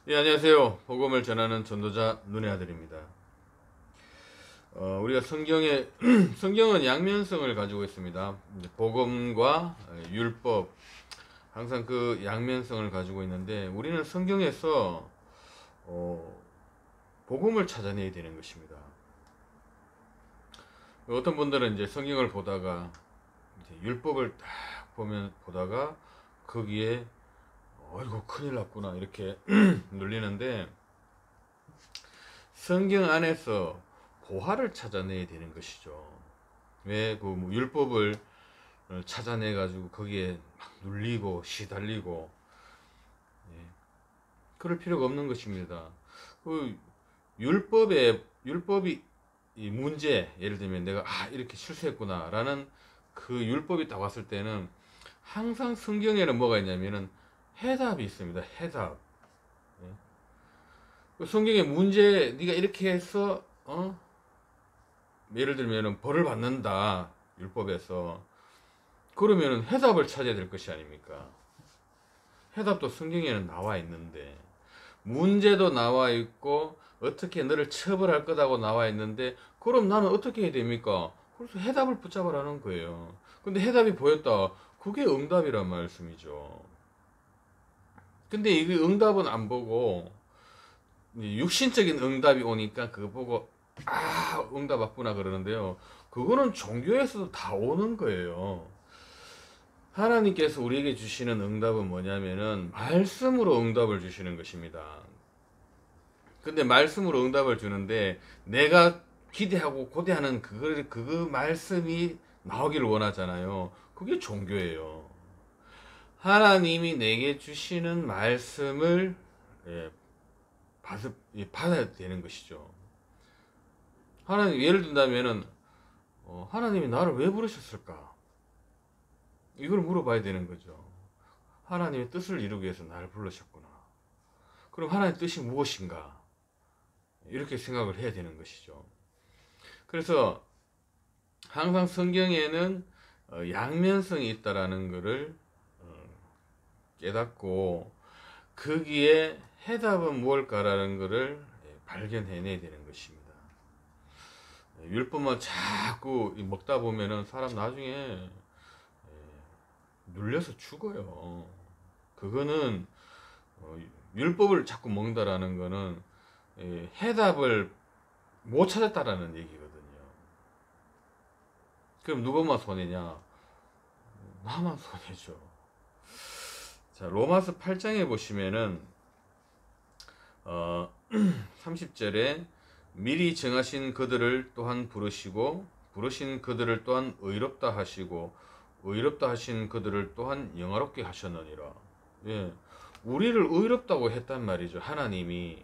예, 안녕하세요. 복음을 전하는 전도자 눈의 아들입니다. 우리가 성경에 성경은 양면성을 가지고 있습니다. 이제 복음과 율법, 항상 그 양면성을 가지고 있는데 우리는 성경에서 어, 복음을 찾아내야 되는 것입니다. 어떤 분들은 이제 성경을 보다가 이제 율법을 딱 보다가 거기에 어이구 큰일 났구나 이렇게 눌리는데, 성경 안에서 보화를 찾아내야 되는 것이죠. 왜 그 율법을 찾아내 가지고 거기에 막 눌리고 시달리고, 예, 그럴 필요가 없는 것입니다. 그 율법이 이 문제, 예를 들면 내가 이렇게 실수했구나라는 그 율법이 딱 왔을 때는 항상 성경에는 뭐가 있냐면은 해답이 있습니다. 해답. 예. 그 성경에 문제, 네가 이렇게 해서 예를 들면 벌을 받는다 율법에서, 그러면 해답을 찾아야 될 것이 아닙니까? 해답도 성경에는 나와 있는데, 문제도 나와 있고 어떻게 너를 처벌할 거다고 나와 있는데, 그럼 나는 어떻게 해야 됩니까? 그래서 해답을 붙잡으라는 거예요. 근데 해답이 보였다, 그게 응답이란 말씀이죠. 근데 이 응답은 안 보고 육신적인 응답이 오니까 그거 보고 응답 왔구나 그러는데요, 그거는 종교에서도 다 오는 거예요. 하나님께서 우리에게 주시는 응답은 뭐냐면은 말씀으로 응답을 주시는 것입니다. 근데 말씀으로 응답을 주는데 내가 기대하고 고대하는 그 말씀이 나오기를 원하잖아요. 그게 종교예요. 하나님이 내게 주시는 말씀을, 예, 받아야 되는 것이죠. 하나님, 예를 든다면은 하나님이 나를 왜 부르셨을까? 이걸 물어봐야 되는 거죠. 하나님의 뜻을 이루기 위해서 나를 불러셨구나. 그럼 하나님의 뜻이 무엇인가? 이렇게 생각을 해야 되는 것이죠. 그래서 항상 성경에는 양면성이 있다라는 것을 깨닫고 거기에 해답은 무엇일까라는 것을 발견해내야 되는 것입니다. 율법만 자꾸 먹다 보면은 사람 나중에 눌려서 죽어요. 그거는 율법을 자꾸 먹는다라는 거는 해답을 못 찾았다라는 얘기거든요. 그럼 누구만 손해냐? 나만 손해죠. 자, 로마서 8장에 보시면은 30절에 미리 정하신 그들을 또한 부르시고 부르신 그들을 또한 의롭다 하시고 의롭다 하신 그들을 또한 영화롭게 하셨느니라. 예, 우리를 의롭다고 했단 말이죠. 하나님이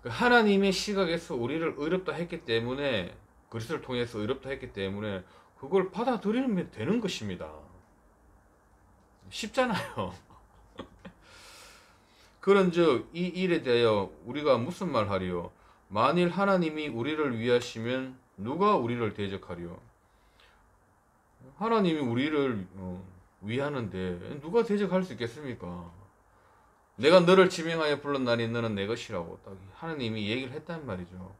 그 하나님의 시각에서 우리를 의롭다 했기 때문에, 그리스도를 통해서 의롭다 했기 때문에 그걸 받아들이면 되는 것입니다. 쉽잖아요. 그런즉 이 일에 대하여 우리가 무슨 말하리요? 만일 하나님이 우리를 위하시면 누가 우리를 대적하리요? 하나님이 우리를 위하는데 누가 대적할 수 있겠습니까? 내가 너를 지명하여 불렀나니 너는 내 것이라고 딱 하나님이 얘기를 했단 말이죠.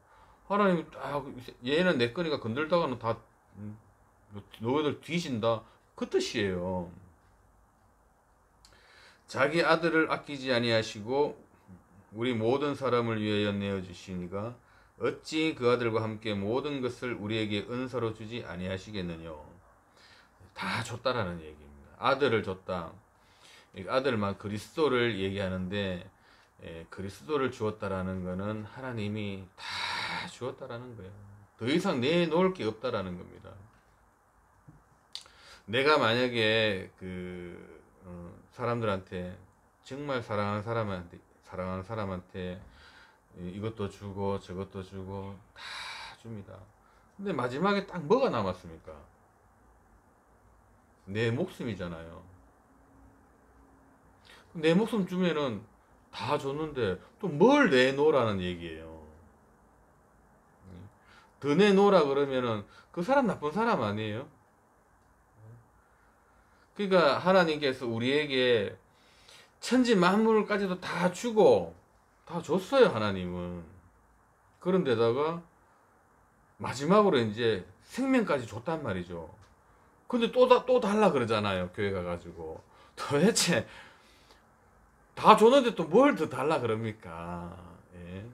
하나님이 딱 얘는 내 거니까 건들다가는 다 너희들 뒤진다, 그 뜻이에요. 자기 아들을 아끼지 아니하시고 우리 모든 사람을 위하여 내어 주시니가 어찌 그 아들과 함께 모든 것을 우리에게 은사로 주지 아니하시겠느냐. 다 줬다라는 얘기입니다. 아들을 줬다. 아들만 그리스도를 얘기하는데, 그리스도를 주었다라는 것은 하나님이 다 주었다라는 거예요. 더 이상 내놓을 게 없다라는 겁니다. 내가 만약에 사람들한테, 정말 사랑하는 사람한테 이것도 주고 저것도 주고 다 줍니다. 근데 마지막에 딱 뭐가 남았습니까? 내 목숨이잖아요. 내 목숨 주면은 다 줬는데 또 뭘 내놓으라는 얘기예요. 더 내놓으라 그러면은 그 사람 나쁜 사람 아니에요? 그러니까 하나님께서 우리에게 천지 만물까지도 다 주고 다 줬어요, 하나님은. 그런데다가 마지막으로 이제 생명까지 줬단 말이죠. 근데 또 달라 그러잖아요, 교회 가가지고. 도대체 다 줬는데 또 뭘 더 달라 그럽니까? 예?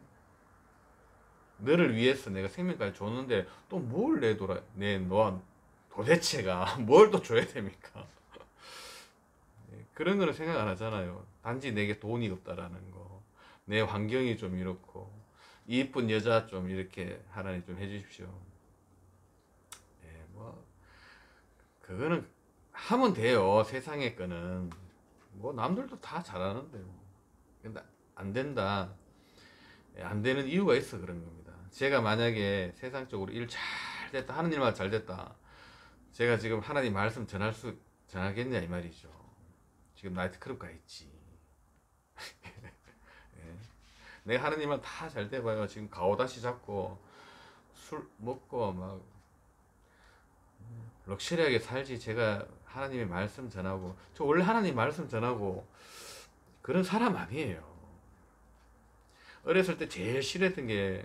너를 위해서 내가 생명까지 줬는데 또 뭘 내놓아 도대체가 뭘 또 줘야 됩니까? 예, 그런 거는 생각 안 하잖아요. 단지 내게 돈이 없다라는 거, 내 환경이 좀 이렇고, 이쁜 여자 좀 이렇게 하나님 좀 해주십시오. 예, 뭐 그거는 하면 돼요. 세상의 거는 뭐 남들도 다 잘하는데 뭐. 근데 안 된다. 예, 안 되는 이유가 있어 그런 겁니다. 제가 만약에 세상적으로 일 잘 됐다 하는 일만 잘 됐다, 제가 지금 하나님 말씀 전하겠냐 이 말이죠. 지금 나이트클럽 가 있지. 예. 내가 하나님만 다 잘 돼봐요. 지금 가오다시 잡고 술 먹고 막 럭셔리하게 살지. 제가 하나님의 말씀 전하고, 저 원래 하나님 말씀 전하고 그런 사람 아니에요. 어렸을 때 제일 싫어했던 게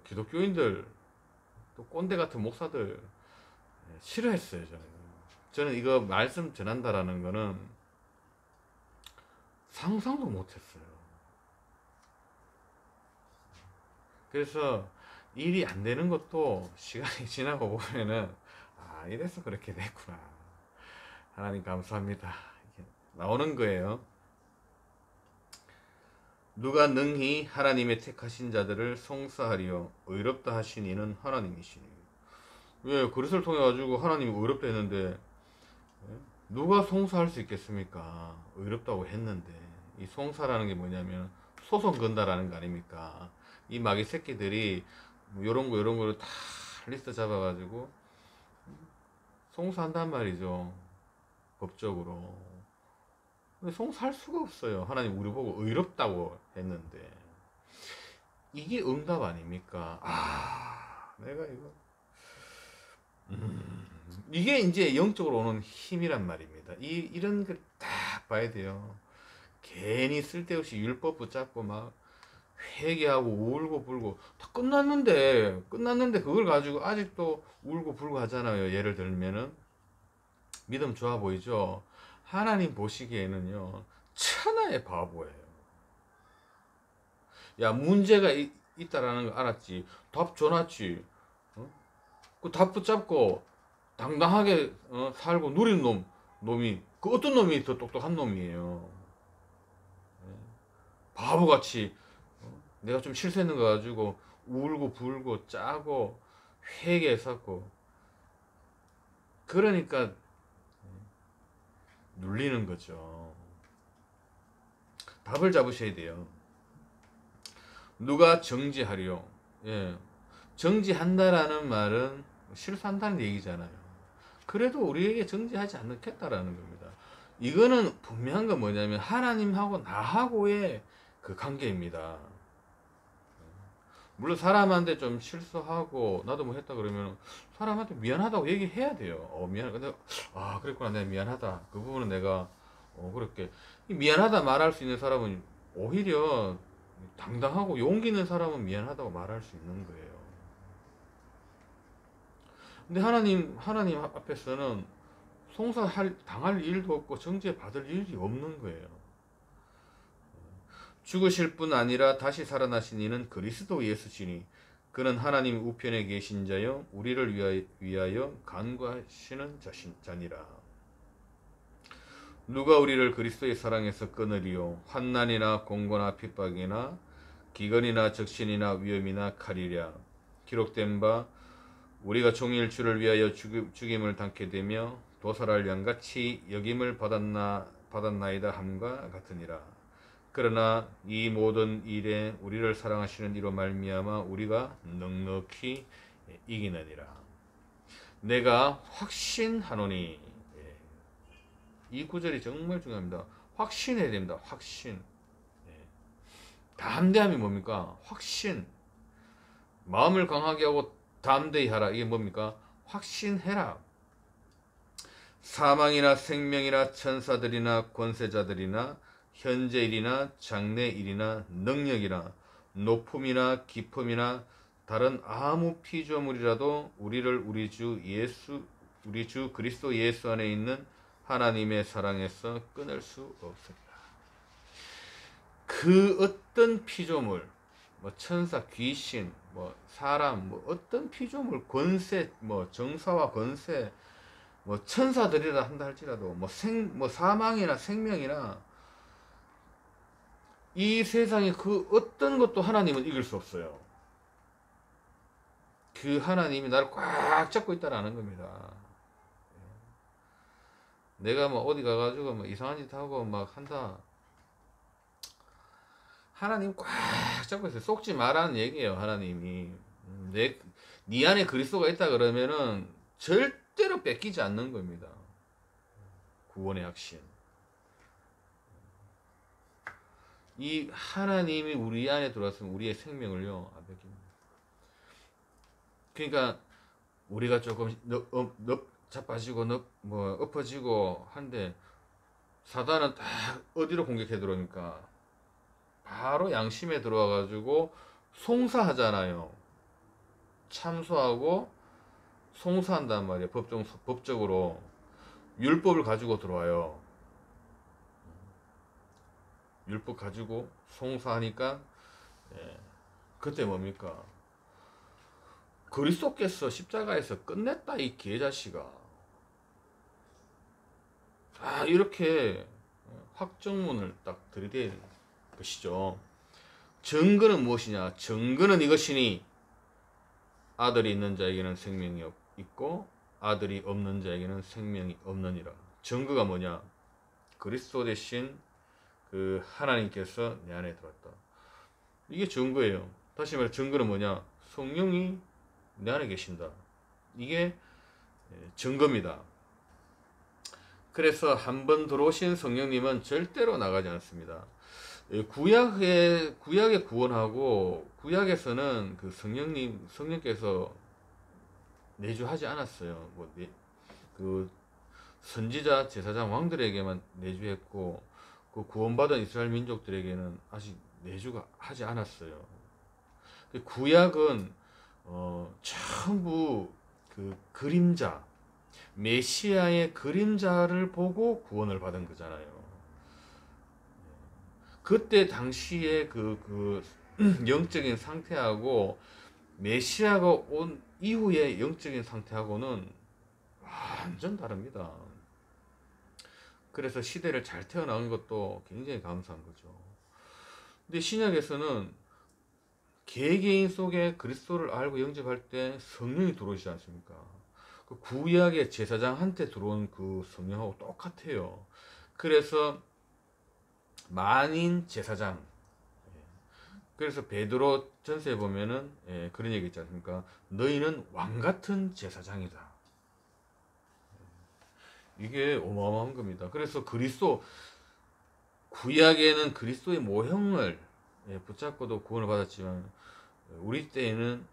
기독교인들, 또 꼰대 같은 목사들 싫어했어요. 저는 이거 말씀 전한다라는 거는 상상도 못했어요. 그래서 일이 안 되는 것도 시간이 지나고 보면은 아, 이래서 그렇게 됐구나. 하나님 감사합니다. 이렇게 나오는 거예요. 누가 능히 하나님의 택하신 자들을 송사하리요 의롭다 하신 이는 하나님이시니. 왜 그릇을 통해 가지고 하나님이 의롭다 했는데 누가 송사할 수 있겠습니까? 의롭다고 했는데. 이 송사라는 게 뭐냐면 소송 건다라는 거 아닙니까? 이 마귀 새끼들이 뭐 요런 거를 다 리스트 잡아가지고 송사한단 말이죠, 법적으로. 근데 송사할 수가 없어요. 하나님 우리 보고 의롭다고 했는데. 이게 응답 아닙니까? 아, 내가 이거 이게 이제 영적으로 오는 힘이란 말입니다. 이런 걸 딱 봐야 돼요. 괜히 쓸데없이 율법 붙잡고 막 회개하고 울고 불고 다 끝났는데 그걸 가지고 아직도 울고 불고 하잖아요. 예를 들면은 믿음 좋아 보이죠? 하나님 보시기에는요 천하의 바보예요. 야, 문제가 있다라는 거 알았지? 답 줘놨지? 어? 그 답 붙잡고 당당하게 살고 누리는 놈이 그 어떤 놈이 더 똑똑한 놈이에요? 예? 바보같이 내가 좀 실수했는 거 가지고 울고 불고 짜고 회개했었고, 그러니까 눌리는 거죠. 답을 잡으셔야 돼요. 누가 정지하리요? 예. 정지한다라는 말은 실수한다는 얘기잖아요. 그래도 우리에게 정지하지 않겠다라는 겁니다. 이거는 분명한 건 뭐냐면 하나님하고 나하고의 그 관계입니다. 물론 사람한테 좀 실수하고 나도 뭐 했다 그러면 사람한테 미안하다고 얘기해야 돼요. 미안해. 근데 아, 그랬구나. 내가 미안하다. 그 부분은 내가 그렇게 미안하다 말할 수 있는 사람은 오히려 당당하고 용기 있는 사람은 미안하다고 말할 수 있는 거예요. 근데 하나님 앞에서는 당할 일도 없고 정죄받을 일이 없는 거예요. 죽으실 뿐 아니라 다시 살아나신 이는 그리스도 예수시니 그는 하나님 우편에 계신 자요 우리를 위하여 간구하시는 자니라. 누가 우리를 그리스도의 사랑에서 끊으리요? 환난이나 공고나 핍박이나 기근이나 적신이나 위험이나 칼이랴. 기록된 바 우리가 종일 주를 위하여 죽임을 당케 되며 도살할 양같이 여김을 받았나이다 함과 같으니라. 그러나 이 모든 일에 우리를 사랑하시는 이로 말미암아 우리가 넉넉히 이기느니라. 내가 확신하노니. 이 구절이 정말 중요합니다. 확신해야 됩니다. 확신. 담대함이 뭡니까? 확신. 마음을 강하게 하고 담대히 하라. 이게 뭡니까? 확신해라. 사망이나 생명이나 천사들이나 권세자들이나 현재 일이나 장래 일이나 능력이나 높음이나 기품이나 다른 아무 피조물이라도 우리를 우리 주 그리스도 예수 안에 있는 하나님의 사랑에서 끊을 수 없습니다. 그 어떤 피조물, 뭐 천사, 귀신, 뭐 사람, 뭐 어떤 피조물, 권세, 뭐 정사와 권세, 뭐 천사들이라 한다 할지라도 뭐 사망이나 생명이나 이 세상에 그 어떤 것도 하나님은 이길 수 없어요. 그 하나님이 나를 꽉 잡고 있다라는 겁니다. 내가 뭐 어디 가가지고 뭐 이상한 짓 하고 막 한다. 하나님 꽉 잡고 있어요. 속지 말라는 얘기예요. 하나님이 네 안에 그리스도가 있다 그러면은 절대로 뺏기지 않는 겁니다. 구원의 확신. 이 하나님이 우리 안에 들어왔으면 우리의 생명을요 안 뺏깁니다. 그러니까 우리가 조금 자빠지고 뭐 엎어지고 한데 사단은 딱 어디로 공격해 들어오니까 바로 양심에 들어와 가지고 송사하잖아요. 참소하고 송사한단 말이에요. 법적으로 율법을 가지고 들어와요. 율법 가지고 송사하니까 그때 뭡니까? 그리스도께서 십자가에서 끝냈다 이 개자식아. 이렇게 확정문을 딱 들이댈 것이죠. 증거는 무엇이냐? 증거는 이것이니 아들이 있는 자에게는 생명이 있고 아들이 없는 자에게는 생명이 없느니라. 증거가 뭐냐? 그리스도 대신 그 하나님께서 내 안에 들어왔다. 이게 증거예요. 다시 말해 증거는 뭐냐? 성령이 내 안에 계신다. 이게 증거입니다. 그래서 한번 들어오신 성령님은 절대로 나가지 않습니다. 구약에 구원하고 구약에서는 그 성령께서 내주하지 않았어요. 그 선지자, 제사장, 왕들에게만 내주했고 그 구원받은 이스라엘 민족들에게는 아직 내주가 하지 않았어요. 구약은 전부 그 그림자, 메시아의 그림자를 보고 구원을 받은 거잖아요. 그때 당시에 그 영적인 상태하고 메시아가 온 이후의 영적인 상태하고는 완전 다릅니다. 그래서 시대를 잘 태어나온 것도 굉장히 감사한 거죠. 근데 신약에서는 개개인 속에 그리스도를 알고 영접할 때 성령이 들어오시지 않습니까? 그 구약의 제사장한테 들어온 그 성령하고 똑같아요. 그래서 만인 제사장. 그래서 베드로 전서에 보면은 그런 얘기 있지 않습니까? 너희는 왕같은 제사장이다. 이게 어마어마한 겁니다. 그래서 구약에는 그리스도의 모형을 붙잡고도 구원을 받았지만 우리 때에는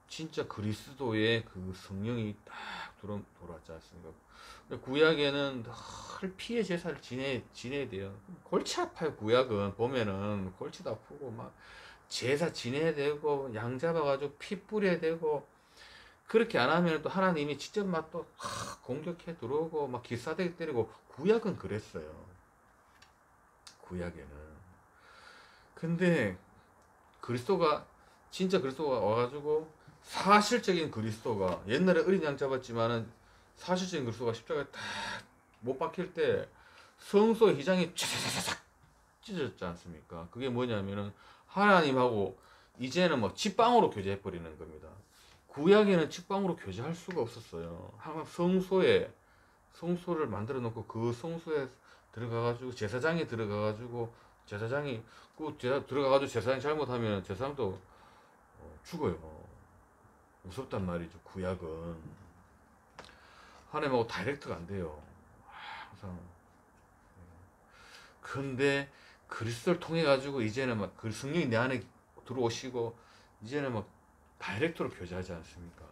진짜 그리스도의 그 성령이 딱 돌아왔지 않습니까? 구약에는 늘 피해 제사를 지내야 돼요. 골치 아파요. 구약은 보면은 골치도 아프고 막 제사 지내야 되고 양 잡아가지고 피 뿌려야 되고 그렇게 안 하면 또 하나님이 직접 막 또 공격해 들어오고 막 기사대기 때리고 구약은 그랬어요. 구약에는. 근데 진짜 그리스도가 와가지고 사실적인 그리스도가 옛날에 어린 양 잡았지만은 사실적인 그리스도가 십자가에 딱 못 박힐 때 성소의 휘장이 쫙 찢어졌지 않습니까? 그게 뭐냐면은 하나님하고 이제는 뭐 직방으로 교제해 버리는 겁니다. 구약에는 직방으로 교제할 수가 없었어요. 항상 성소를 만들어 놓고 그 성소에 들어가가지고 제사장이 들어가가지고 제사장이 잘못하면 제사장도 죽어요. 무섭단 말이죠. 구약은 하나님하고 다이렉트가 안 돼요. 항상. 근데 그리스도를 통해 가지고 이제는 막 그 성령이 내 안에 들어오시고 이제는 막 다이렉트로 교제하지 않습니까?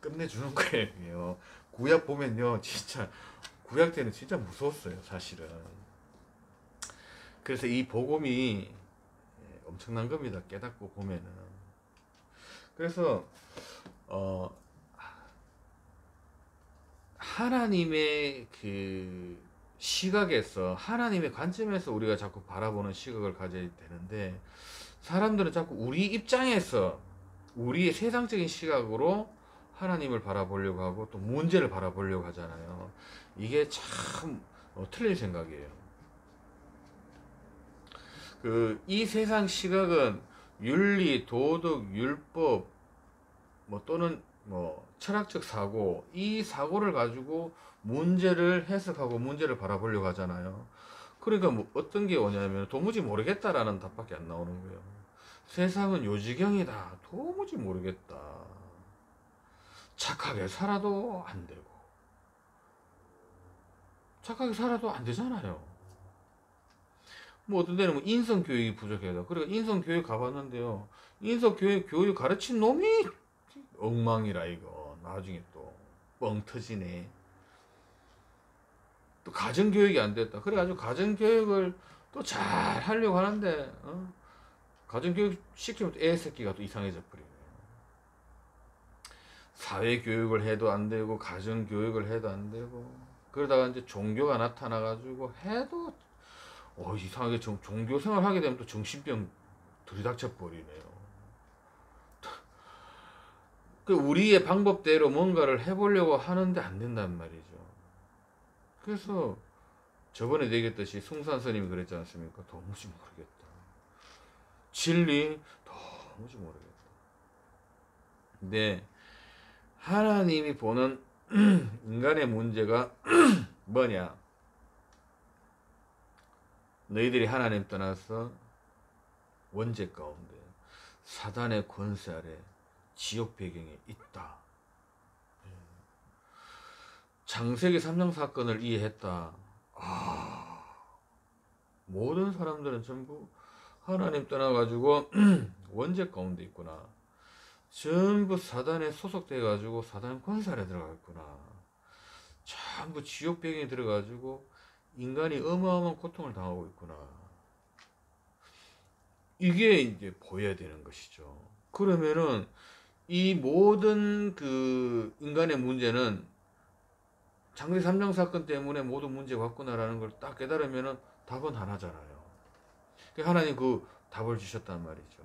끝내주는 거예요. 구약 보면요, 진짜 구약 때는 진짜 무서웠어요, 사실은. 그래서 이 복음이 엄청난 겁니다. 깨닫고 보면은. 그래서 하나님의 그 시각에서, 하나님의 관점에서 우리가 자꾸 바라보는 시각을 가져야 되는데, 사람들은 자꾸 우리 입장에서, 우리의 세상적인 시각으로 하나님을 바라보려고 하고 또 문제를 바라보려고 하잖아요. 이게 참 틀린 생각이에요. 이 세상 시각은 윤리, 도덕, 율법, 또는 철학적 사고, 이 사고를 가지고 문제를 해석하고 문제를 바라보려고 하잖아요. 그러니까 어떤 게 오냐면 도무지 모르겠다라는 답밖에 안 나오는 거예요. 세상은 요지경이다. 도무지 모르겠다. 착하게 살아도 안 되고. 착하게 살아도 안 되잖아요. 어떤 데는 인성교육이 부족해요. 그러니까 인성교육 가봤는데요. 인성교육 가르친 놈이 엉망이라 이거. 나중에 또 뻥 터지네. 또 가정교육이 안 됐다. 그래가지고 가정교육을 또 잘 하려고 하는데 가정교육 시키면 애 새끼가 또 이상해져 버리네요. 사회교육을 해도 안 되고 가정교육을 해도 안 되고, 그러다가 이제 종교가 나타나가지고 해도 이상하게 종교 생활 하게 되면 또 정신병 들이닥쳐 버리네요. 우리의 방법대로 뭔가를 해보려고 하는데 안 된단 말이죠. 그래서 저번에 얘기했듯이 숭산 스님이 그랬지 않습니까? 도무지 모르겠다. 진리 도무지 모르겠다. 근데 하나님이 보는 인간의 문제가 뭐냐? 너희들이 하나님 떠나서 원죄 가운데 사단의 권세 아래 지옥 배경에 있다. 창세기 3장 사건을 이해했다. 모든 사람들은 전부 하나님 떠나가지고 원죄 가운데 있구나. 전부 사단에 소속돼 가지고 사단 권세 아래 들어가 있구나. 전부 지옥 배경에 들어가지고 인간이 어마어마한 고통을 당하고 있구나. 이게 이제 보여야 되는 것이죠. 그러면은 이 모든 그 인간의 문제는 창세기 3장 사건 때문에 모든 문제가 왔구나라는 걸 딱 깨달으면은 답은 하나잖아요. 하나님 그 답을 주셨단 말이죠.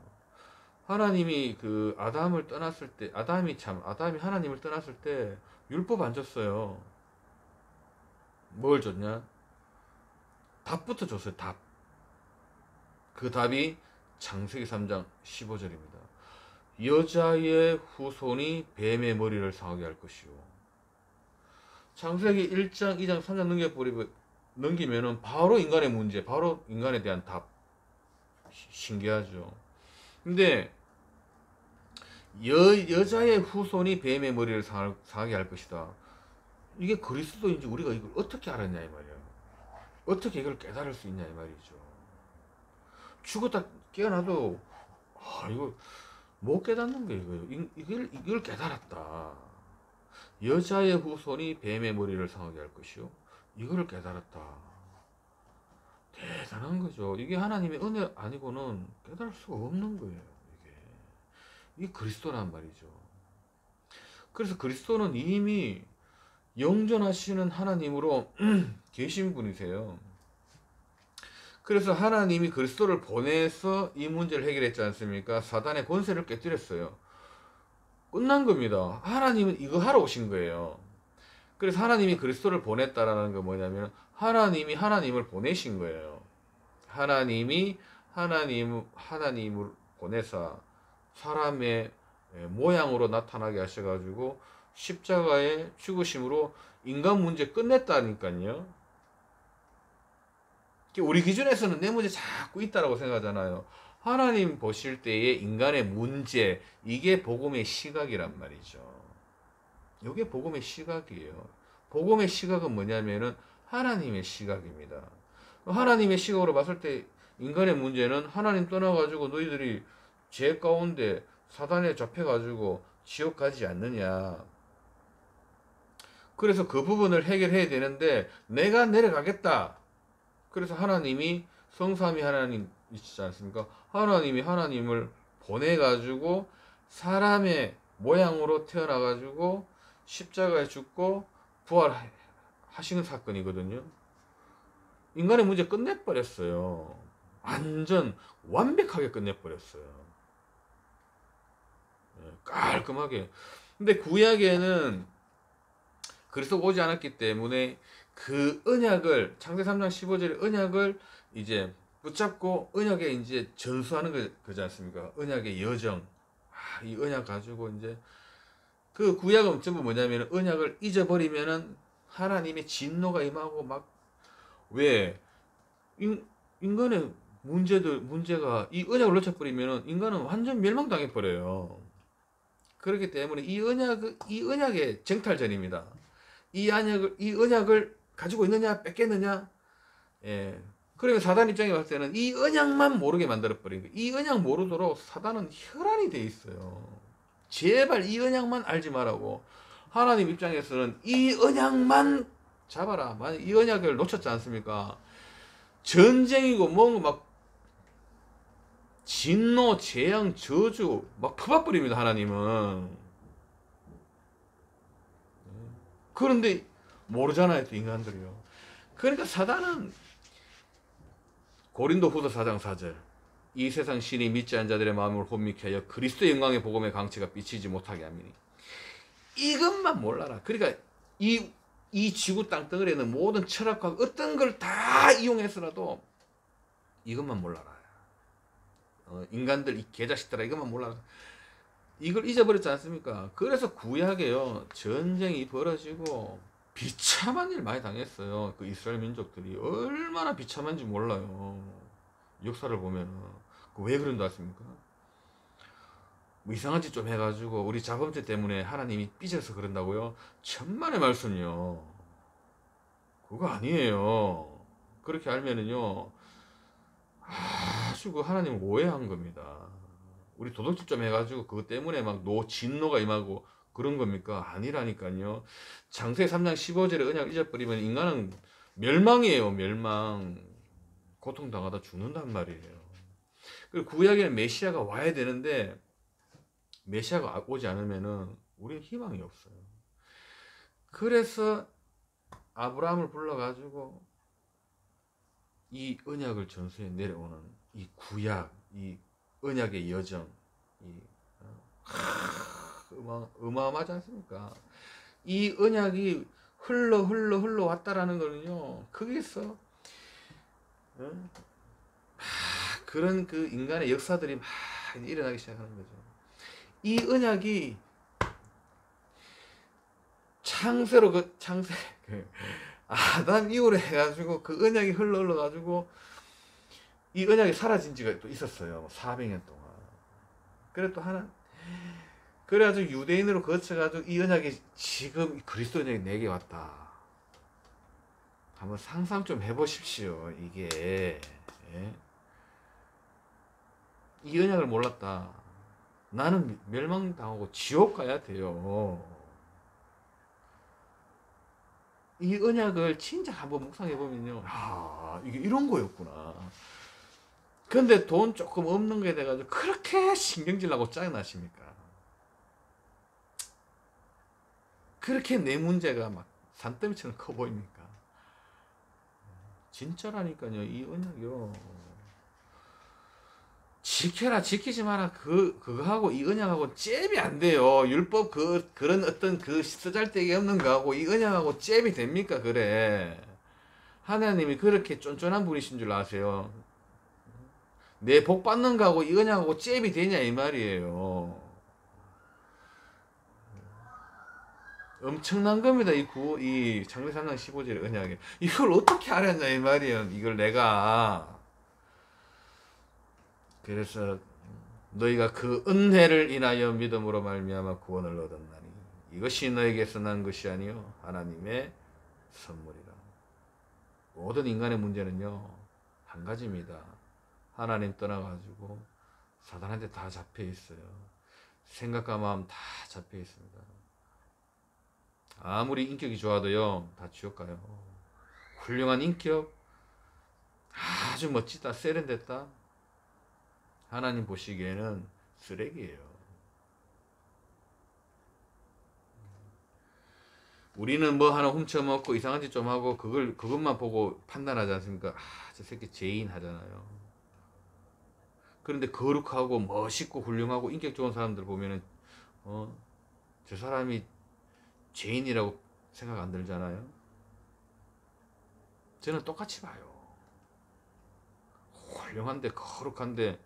하나님이 그 아담을 떠났을 때, 아담이 하나님을 떠났을 때 율법 안 줬어요. 뭘 줬냐? 답부터 줬어요. 답. 그 답이 창세기 3장 15절입니다. 여자의 후손이 뱀의 머리를 상하게 할 것이요. 창세기 1장, 2장, 3장 넘기면은 바로 인간의 문제, 바로 인간에 대한 답. 신기하죠. 근데 여자의 후손이 뱀의 머리를 상하게 할 것이다. 이게 그리스도인지 우리가 이걸 어떻게 알았냐 이 말이에요. 어떻게 이걸 깨달을 수 있냐 이 말이죠. 죽었다 깨어나도 이거 못 깨닫는 게 이거예요. 이걸 깨달았다. 여자의 후손이 뱀의 머리를 상하게 할 것이요. 이걸 깨달았다. 대단한 거죠. 이게 하나님의 은혜 아니고는 깨달을 수가 없는 거예요. 이게 그리스도란 말이죠. 그래서 그리스도는 이미 영존하시는 하나님으로 계신 분이세요. 그래서 하나님이 그리스도를 보내서 이 문제를 해결했지 않습니까? 사단의 권세를 깨뜨렸어요. 끝난 겁니다. 하나님은 이거 하러 오신 거예요. 그래서 하나님이 그리스도를 보냈다라는 건 뭐냐면 하나님이 하나님을 보내신 거예요. 하나님이 하나님을 보내사 사람의 모양으로 나타나게 하셔가지고 십자가의 죽으심으로 인간 문제 끝냈다니까요. 우리 기준에서는 내 문제 자꾸 있다라고 생각하잖아요. 하나님 보실 때의 인간의 문제, 이게 복음의 시각이란 말이죠. 이게 복음의 시각이에요. 복음의 시각은 뭐냐면은 하나님의 시각입니다. 하나님의 시각으로 봤을 때 인간의 문제는 하나님 떠나가지고 너희들이 죄 가운데 사단에 잡혀가지고 지옥 가지 않느냐. 그래서 그 부분을 해결해야 되는데 내가 내려가겠다. 그래서 하나님이 성삼위 하나님이시지 않습니까? 하나님이 하나님을 보내가지고 사람의 모양으로 태어나가지고 십자가에 죽고 부활하시는 사건이거든요. 인간의 문제 끝내버렸어요. 완전 완벽하게 끝내버렸어요. 깔끔하게. 근데 구약에는 그리스도가 오지 않았기 때문에 그 언약을, 창세 3장 15절의 언약을 이제 붙잡고 언약에 이제 전수하는 거지 않습니까? 언약의 여정. 이 언약 가지고 이제 그 구약은 전부 뭐냐면 언약을 잊어버리면은 하나님의 진노가 임하고 막, 왜? 인간의 문제가 이 언약을 놓쳐버리면은 인간은 완전 멸망당해버려요. 그렇기 때문에 이 언약의 쟁탈전입니다. 이 언약을 가지고 있느냐, 뺏겠느냐, 예. 그러면 사단 입장에 봤을 때는 이 언약만 모르게 만들어버린 거예요. 이 언약 모르도록 사단은 혈안이 돼 있어요. 제발 이 언약만 알지 말라고. 하나님 입장에서는 이 언약만 잡아라. 만약 이 언약을 놓쳤지 않습니까? 전쟁이고 뭔가 막 진노, 재앙, 저주 막 퍼붓버립니다. 하나님은. 그런데 모르잖아요, 또 인간들이요. 그러니까 사단은 고린도 후서 4장 4절, 이 세상 신이 믿지 않은 자들의 마음을 혼미케 하여 그리스도의 영광의 복음의 강체가 비치지 못하게 하미니, 이것만 몰라라. 그러니까 이 지구 땅덩어리에는 모든 철학과 어떤 걸 다 이용해서라도 이것만 몰라라. 인간들 이 개자식들아 이것만 몰라라. 이걸 잊어버렸지 않습니까? 그래서 구약에요, 전쟁이 벌어지고 비참한 일 많이 당했어요. 그 이스라엘 민족들이 얼마나 비참한지 몰라요. 역사를 보면은. 왜 그런다 하십니까? 뭐 이상한 짓 좀 해가지고 우리 자범죄 때문에 하나님이 삐져서 그런다고요? 천만의 말씀이요. 그거 아니에요. 그렇게 알면은요, 아주 그 하나님을 오해한 겁니다. 우리 도덕질 좀 해가지고 그것 때문에 막 진노가 임하고 그런 겁니까? 아니라니까요. 창세 3장 15절에 언약 잊어버리면 인간은 멸망이에요. 멸망. 고통당하다 죽는단 말이에요. 그리고 구약에는 메시아가 와야 되는데 메시아가 오지 않으면은 우리는 희망이 없어요. 그래서 아브라함을 불러가지고 이 언약을 전수해 내려오는 이 구약, 이 언약의 여정, 어마어마하지 않습니까? 이 언약이 흘러 왔다라는 거는요, 거기서 그런 그 인간의 역사들이 막 일어나기 시작하는 거죠. 이 언약이 창세 아담 이후로 해가지고 그 언약이 흘러가지고 이 언약이 사라진 지가 또 있었어요. 400년 동안. 그래 또 그래가지고 유대인으로 거쳐가지고 이 언약이 지금 그리스도 언약이 내게 왔다. 한번 상상 좀 해보십시오. 이게, 예? 이 언약을 몰랐다. 나는 멸망당하고 지옥 가야 돼요. 이 언약을 진짜 한번 묵상해보면요, 이게 이런 거였구나. 근데 돈 조금 없는 게 돼가지고 그렇게 신경질 나고 짜증나십니까? 그렇게 내 문제가 막 산더미처럼 커 보입니까? 진짜라니까요. 이 언약이요, 지켜라 지키지 마라 그거하고 이 언약하고 잽이 안 돼요. 율법 그런 어떤 그 쓰잘데기 없는 거하고 이 언약하고 잽이 됩니까? 그래. 하나님이 그렇게 쫀쫀한 분이신 줄 아세요? 내 복 받는 거하고 이 언약하고 잽이 되냐 이 말이에요. 엄청난 겁니다. 이 창세 3장 15절 언약이. 이걸 어떻게 알았냐 이 말이에요. 이걸 내가. 그래서 너희가 그 은혜를 인하여 믿음으로 말미암아 구원을 얻었나니 이것이 너에게서 난 것이 아니요 하나님의 선물이라. 모든 인간의 문제는요, 한 가지입니다. 하나님 떠나가지고 사단한테 다 잡혀 있어요. 생각과 마음 다 잡혀 있습니다. 아무리 인격이 좋아도요, 다 지옥 가요. 훌륭한 인격, 아주 멋지다, 세련됐다. 하나님 보시기에는 쓰레기예요. 우리는 뭐 하나 훔쳐먹고 이상한 짓 좀 하고 그것만 보고 판단하지 않습니까? 저 새끼 죄인 하잖아요. 그런데 거룩하고 멋있고 훌륭하고 인격 좋은 사람들 보면은 저 사람이 죄인이라고 생각 안 들잖아요. 저는 똑같이 봐요. 훌륭한데 거룩한데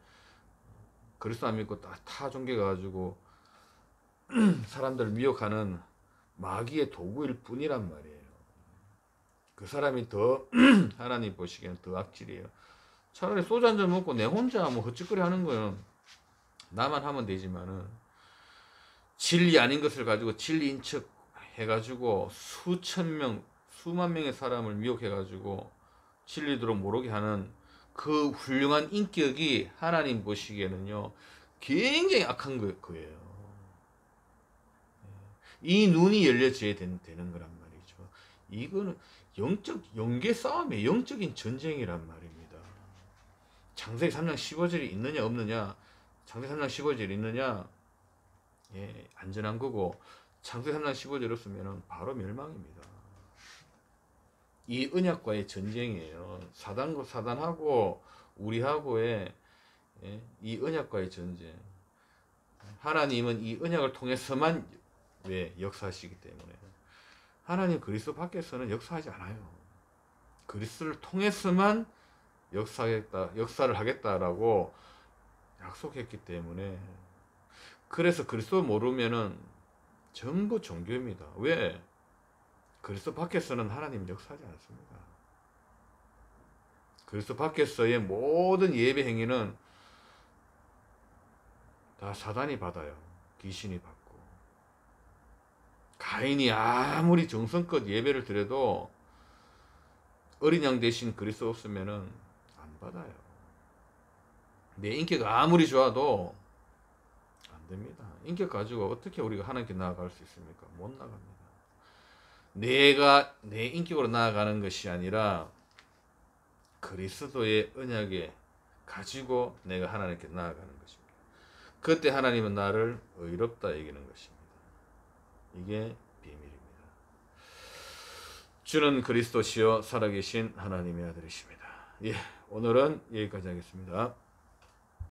그리스도 안 믿고 타 종교 가지고 사람들을 미혹하는 마귀의 도구일 뿐이란 말이에요. 그 사람이 더 하나님 보시기에는 더 악질이에요. 차라리 소주 한잔 먹고 내 혼자 뭐 헛짓거리 하는 거는 나만 하면 되지만은 진리 아닌 것을 가지고 진리인 척 해가지고 수천 명 수만 명의 사람을 미혹해가지고 진리도록 모르게 하는 그 훌륭한 인격이 하나님 보시기에는요 굉장히 악한 거예요. 이 눈이 열려져야 되는 거란 말이죠. 이거는 영계 싸움이에요. 영적인 전쟁이란 말입니다. 창세기 3장 15절이 있느냐 없느냐, 창세기 3장 15절이 있느냐, 예, 안전한 거고 창세기 3장 15절 없으면 바로 멸망입니다. 이 언약과의 전쟁이에요. 사단하고 우리하고의 이 언약과의 전쟁. 하나님은 이 언약을 통해서만 역사하시기 때문에 하나님 그리스도 밖에서는 역사하지 않아요. 그리스도를 통해서만 역사를 하겠다라고 약속했기 때문에 그래서 그리스도 모르면은 전부 종교입니다. 왜? 그리스도 밖에서는 하나님 역사하지 않습니다. 그리스도 밖에서의 모든 예배 행위는 다 사단이 받아요. 귀신이 받고. 가인이 아무리 정성껏 예배를 드려도 어린 양 대신 그리스도 없으면은 안 받아요. 내 인격 아무리 좋아도 안 됩니다. 인격 가지고 어떻게 우리가 하나님께 나아갈 수 있습니까? 못 나갑니다. 내가 내 인격으로 나아가는 것이 아니라 그리스도의 언약에 가지고 내가 하나님께 나아가는 것입니다. 그때 하나님은 나를 의롭다 여기는 것입니다. 이게 비밀입니다. 주는 그리스도시요 살아계신 하나님의 아들이십니다. 예, 오늘은 여기까지 하겠습니다.